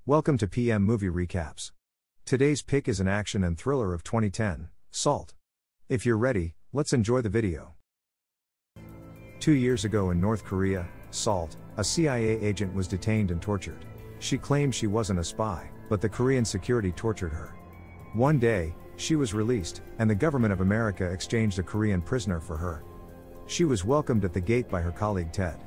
Welcome to PM Movie Recaps. Today's pick is an action and thriller of 2010, Salt. If you're ready, let's enjoy the video. 2 years ago in North Korea, Salt, a CIA agent, was detained and tortured. She claimed she wasn't a spy, but the Korean security tortured her. One day, she was released, and the government of America exchanged a Korean prisoner for her. She was welcomed at the gate by her colleague Ted.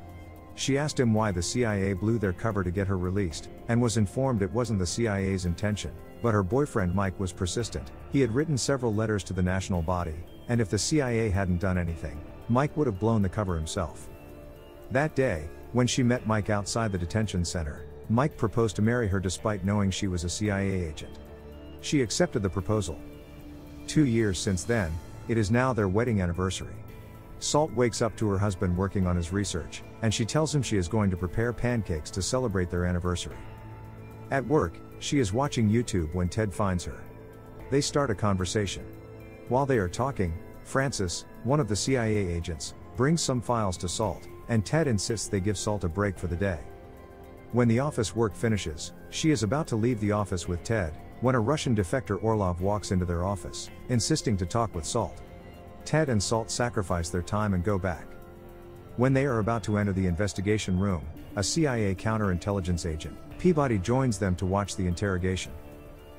She asked him why the CIA blew their cover to get her released, and was informed it wasn't the CIA's intention, but her boyfriend Mike was persistent. He had written several letters to the national body, and if the CIA hadn't done anything, Mike would have blown the cover himself. That day, when she met Mike outside the detention center, Mike proposed to marry her despite knowing she was a CIA agent. She accepted the proposal. 2 years since then, it is now their wedding anniversary. Salt wakes up to her husband working on his research, and she tells him she is going to prepare pancakes to celebrate their anniversary. At work, she is watching YouTube when Ted finds her. They start a conversation. While they are talking, Francis, one of the CIA agents, brings some files to Salt, and Ted insists they give Salt a break for the day. When the office work finishes, she is about to leave the office with Ted, when a Russian defector Orlov walks into their office, insisting to talk with Salt. Ted and Salt sacrifice their time and go back. When they are about to enter the investigation room, a CIA counterintelligence agent, Peabody, joins them to watch the interrogation.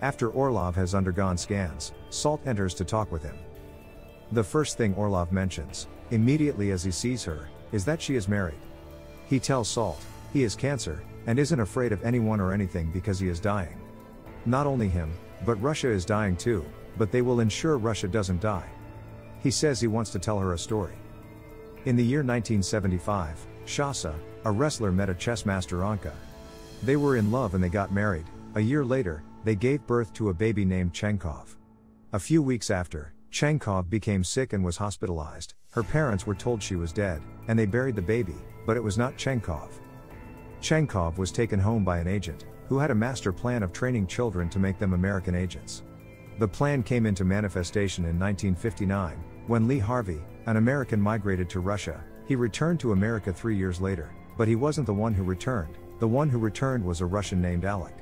After Orlov has undergone scans, Salt enters to talk with him. The first thing Orlov mentions, immediately as he sees her, is that she is married. He tells Salt he has cancer, and isn't afraid of anyone or anything because he is dying. Not only him, but Russia is dying too, but they will ensure Russia doesn't die. He says he wants to tell her a story. In the year 1975, Shasa, a wrestler, met a chess master, Anka. They were in love and they got married. A year later, they gave birth to a baby named Chenkov. A few weeks after, Chenkov became sick and was hospitalized. Her parents were told she was dead, and they buried the baby, but it was not Chenkov. Chenkov was taken home by an agent, who had a master plan of training children to make them American agents. The plan came into manifestation in 1959, when Lee Harvey, an American, migrated to Russia. He returned to America 3 years later, but he wasn't the one who returned. The one who returned was a Russian named Alec.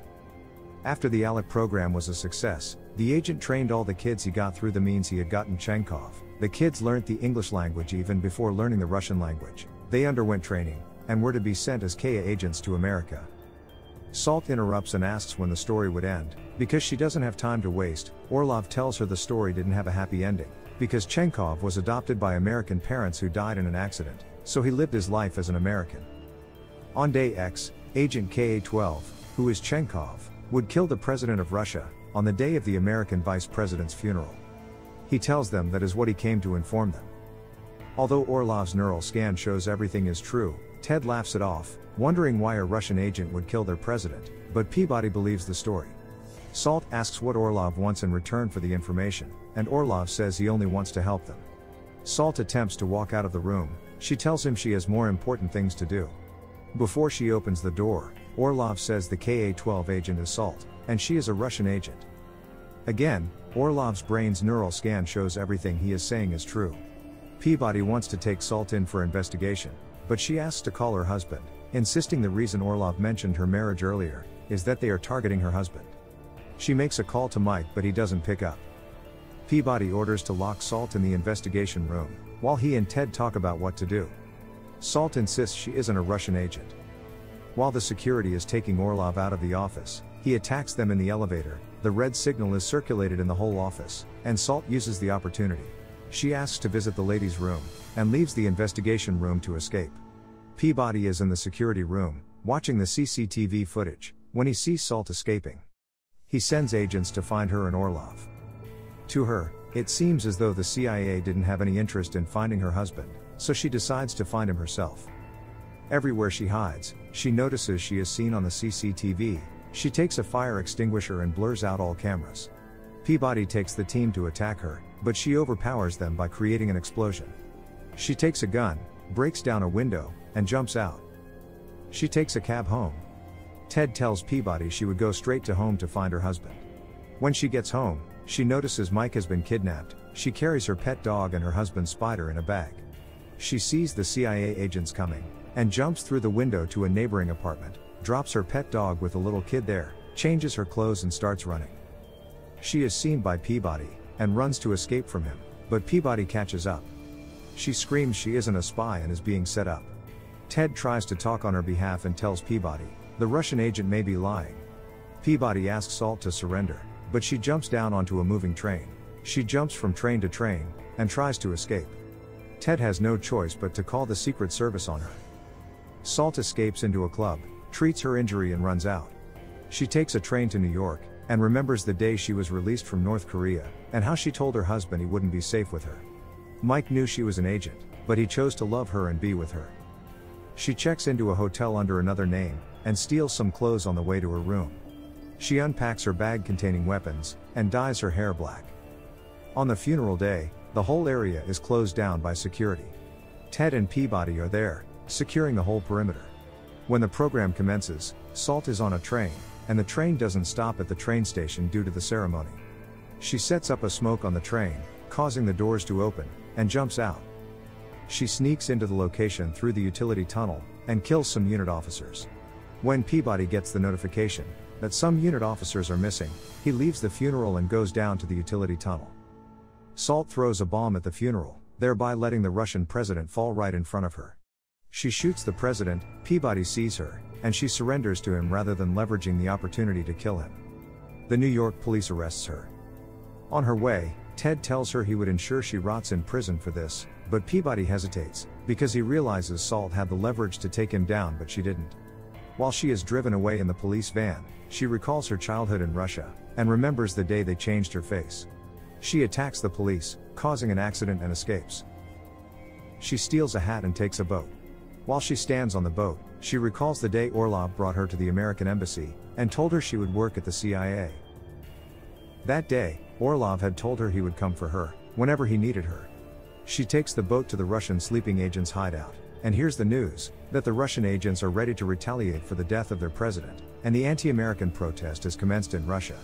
After the Alec program was a success, the agent trained all the kids he got through the means he had gotten Chenkov. The kids learnt the English language even before learning the Russian language. They underwent training, and were to be sent as KA agents to America. Salt interrupts and asks when the story would end. Because she doesn't have time to waste, Orlov tells her the story didn't have a happy ending, because Chenkov was adopted by American parents who died in an accident, so he lived his life as an American. On day X, Agent KA-12, who is Chenkov, would kill the president of Russia, on the day of the American vice president's funeral. He tells them that is what he came to inform them. Although Orlov's neural scan shows everything is true, Ted laughs it off, wondering why a Russian agent would kill their president, but Peabody believes the story. Salt asks what Orlov wants in return for the information, and Orlov says he only wants to help them. Salt attempts to walk out of the room. She tells him she has more important things to do. Before she opens the door, Orlov says the KA-12 agent is Salt, and she is a Russian agent. Again, Orlov's brain's neural scan shows everything he is saying is true. Peabody wants to take Salt in for investigation, but she asks to call her husband, insisting the reason Orlov mentioned her marriage earlier is that they are targeting her husband. She makes a call to Mike, but he doesn't pick up. Peabody orders to lock Salt in the investigation room, while he and Ted talk about what to do. Salt insists she isn't a Russian agent. While the security is taking Orlov out of the office, he attacks them in the elevator. The red signal is circulated in the whole office, and Salt uses the opportunity. She asks to visit the ladies' room, and leaves the investigation room to escape. Peabody is in the security room, watching the CCTV footage, when he sees Salt escaping. He sends agents to find her and Orlov. To her, it seems as though the CIA didn't have any interest in finding her husband, so she decides to find him herself. Everywhere she hides, she notices she is seen on the CCTV. She takes a fire extinguisher and blurs out all cameras. Peabody takes the team to attack her, but she overpowers them by creating an explosion. She takes a gun, breaks down a window, and jumps out. She takes a cab home. Ted tells Peabody she would go straight to home to find her husband. When she gets home, she notices Mike has been kidnapped. She carries her pet dog and her husband Spider in a bag. She sees the CIA agents coming, and jumps through the window to a neighboring apartment, drops her pet dog with a little kid there, changes her clothes and starts running. She is seen by Peabody, and runs to escape from him, but Peabody catches up. She screams she isn't a spy and is being set up. Ted tries to talk on her behalf and tells Peabody, the Russian agent may be lying. Peabody asks Salt to surrender, but she jumps down onto a moving train. She jumps from train to train, and tries to escape. Ted has no choice but to call the Secret Service on her. Salt escapes into a club, treats her injury and runs out. She takes a train to New York, and remembers the day she was released from North Korea, and how she told her husband he wouldn't be safe with her. Mike knew she was an agent, but he chose to love her and be with her. She checks into a hotel under another name, and steals some clothes on the way to her room. She unpacks her bag containing weapons, and dyes her hair black. On the funeral day, the whole area is closed down by security. Ted and Peabody are there, securing the whole perimeter. When the program commences, Salt is on a train, and the train doesn't stop at the train station due to the ceremony. She sets up a smoke on the train, causing the doors to open, and jumps out. She sneaks into the location through the utility tunnel, and kills some unit officers. When Peabody gets the notification that some unit officers are missing, he leaves the funeral and goes down to the utility tunnel. Salt throws a bomb at the funeral, thereby letting the Russian president fall right in front of her. She shoots the president, Peabody sees her, and she surrenders to him rather than leveraging the opportunity to kill him. The New York police arrests her. On her way, Ted tells her he would ensure she rots in prison for this, but Peabody hesitates, because he realizes Salt had the leverage to take him down but she didn't. While she is driven away in the police van, she recalls her childhood in Russia, and remembers the day they changed her face. She attacks the police, causing an accident and escapes. She steals a hat and takes a boat. While she stands on the boat, she recalls the day Orlov brought her to the American embassy, and told her she would work at the CIA. That day, Orlov had told her he would come for her, whenever he needed her. She takes the boat to the Russian sleeping agents' hideout, and hears the news that the Russian agents are ready to retaliate for the death of their president, and the anti-American protest has commenced in Russia.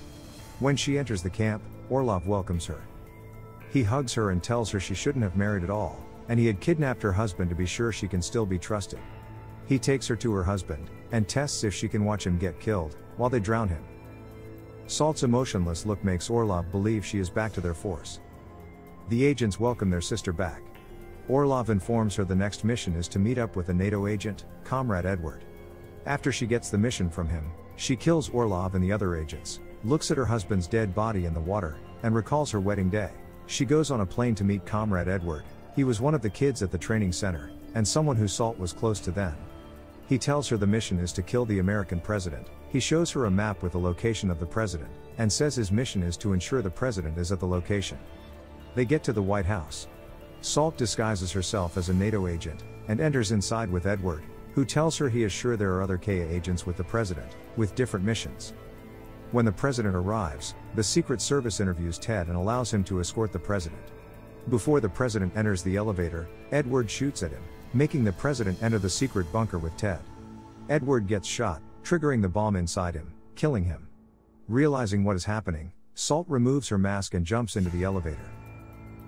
When she enters the camp, Orlov welcomes her. He hugs her and tells her she shouldn't have married at all, and he had kidnapped her husband to be sure she can still be trusted. He takes her to her husband, and tests if she can watch him get killed, while they drown him. Salt's emotionless look makes Orlov believe she is back to their force. The agents welcome their sister back. Orlov informs her the next mission is to meet up with a NATO agent, Comrade Edward. After she gets the mission from him, she kills Orlov and the other agents, looks at her husband's dead body in the water, and recalls her wedding day. She goes on a plane to meet Comrade Edward. He was one of the kids at the training center, and someone who Salt was close to then. He tells her the mission is to kill the American president. He shows her a map with the location of the president, and says his mission is to ensure the president is at the location. They get to the White House. Salt disguises herself as a NATO agent, and enters inside with Edward, who tells her he is sure there are other KA agents with the president, with different missions. When the president arrives, the Secret Service interviews Ted and allows him to escort the president. Before the president enters the elevator, Edward shoots at him, making the president enter the secret bunker with Ted. Edward gets shot, triggering the bomb inside him, killing him. Realizing what is happening, Salt removes her mask and jumps into the elevator.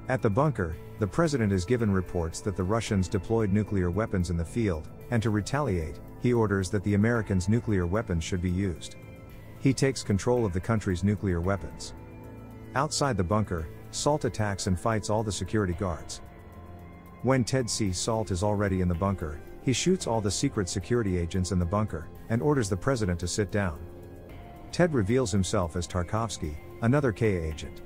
At the bunker, the president is given reports that the Russians deployed nuclear weapons in the field, and to retaliate, he orders that the Americans' nuclear weapons should be used. He takes control of the country's nuclear weapons. Outside the bunker, Salt attacks and fights all the security guards. When Ted sees Salt is already in the bunker, he shoots all the secret security agents in the bunker, and orders the president to sit down. Ted reveals himself as Tarkovsky, another KA agent.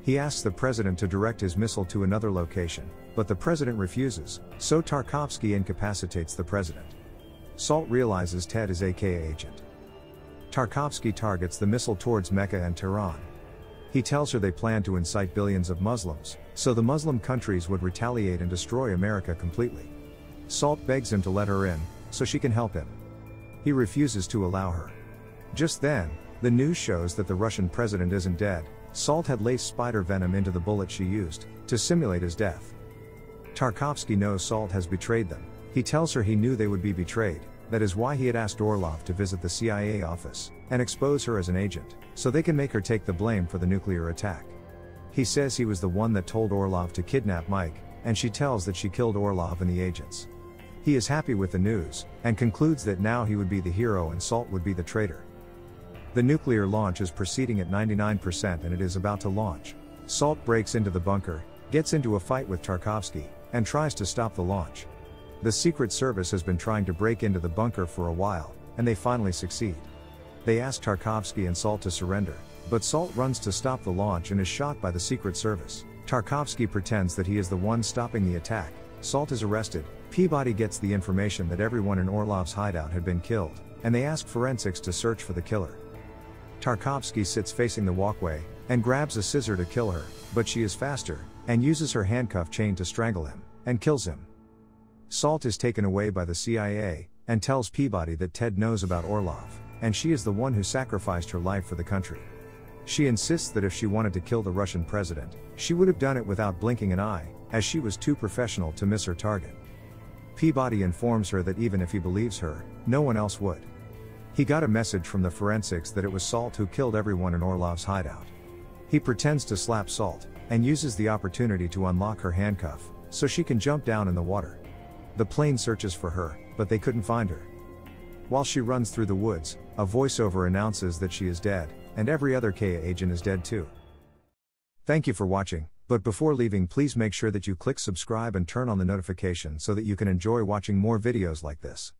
He asks the president to direct his missile to another location, but the president refuses, so Tarkovsky incapacitates the president. Salt realizes Ted is a KA agent. Tarkovsky targets the missile towards Mecca and Tehran. He tells her they plan to incite billions of Muslims, so the Muslim countries would retaliate and destroy America completely. Salt begs him to let her in, so she can help him. He refuses to allow her. Just then, the news shows that the Russian president isn't dead. Salt had laced spider venom into the bullet she used, to simulate his death. Tarkovsky knows Salt has betrayed them. He tells her he knew they would be betrayed, that is why he had asked Orlov to visit the CIA office, and expose her as an agent, so they can make her take the blame for the nuclear attack. He says he was the one that told Orlov to kidnap Mike, and she tells that she killed Orlov and the agents. He is happy with the news, and concludes that now he would be the hero and Salt would be the traitor. The nuclear launch is proceeding at 99% and it is about to launch. Salt breaks into the bunker, gets into a fight with Tarkovsky, and tries to stop the launch. The Secret Service has been trying to break into the bunker for a while, and they finally succeed. They ask Tarkovsky and Salt to surrender, but Salt runs to stop the launch and is shot by the Secret Service. Tarkovsky pretends that he is the one stopping the attack. Salt is arrested. Peabody gets the information that everyone in Orlov's hideout had been killed, and they ask forensics to search for the killer. Tarkovsky sits facing the walkway, and grabs a scissor to kill her, but she is faster, and uses her handcuff chain to strangle him, and kills him. Salt is taken away by the CIA, and tells Peabody that Ted knows about Orlov, and she is the one who sacrificed her life for the country. She insists that if she wanted to kill the Russian president, she would have done it without blinking an eye, as she was too professional to miss her target. Peabody informs her that even if he believes her, no one else would. He got a message from the forensics that it was Salt who killed everyone in Orlov's hideout. He pretends to slap Salt, and uses the opportunity to unlock her handcuff, so she can jump down in the water. The plane searches for her, but they couldn't find her. While she runs through the woods, a voiceover announces that she is dead, and every other KA agent is dead too. Thank you for watching, but before leaving please make sure that you click subscribe and turn on the notification so that you can enjoy watching more videos like this.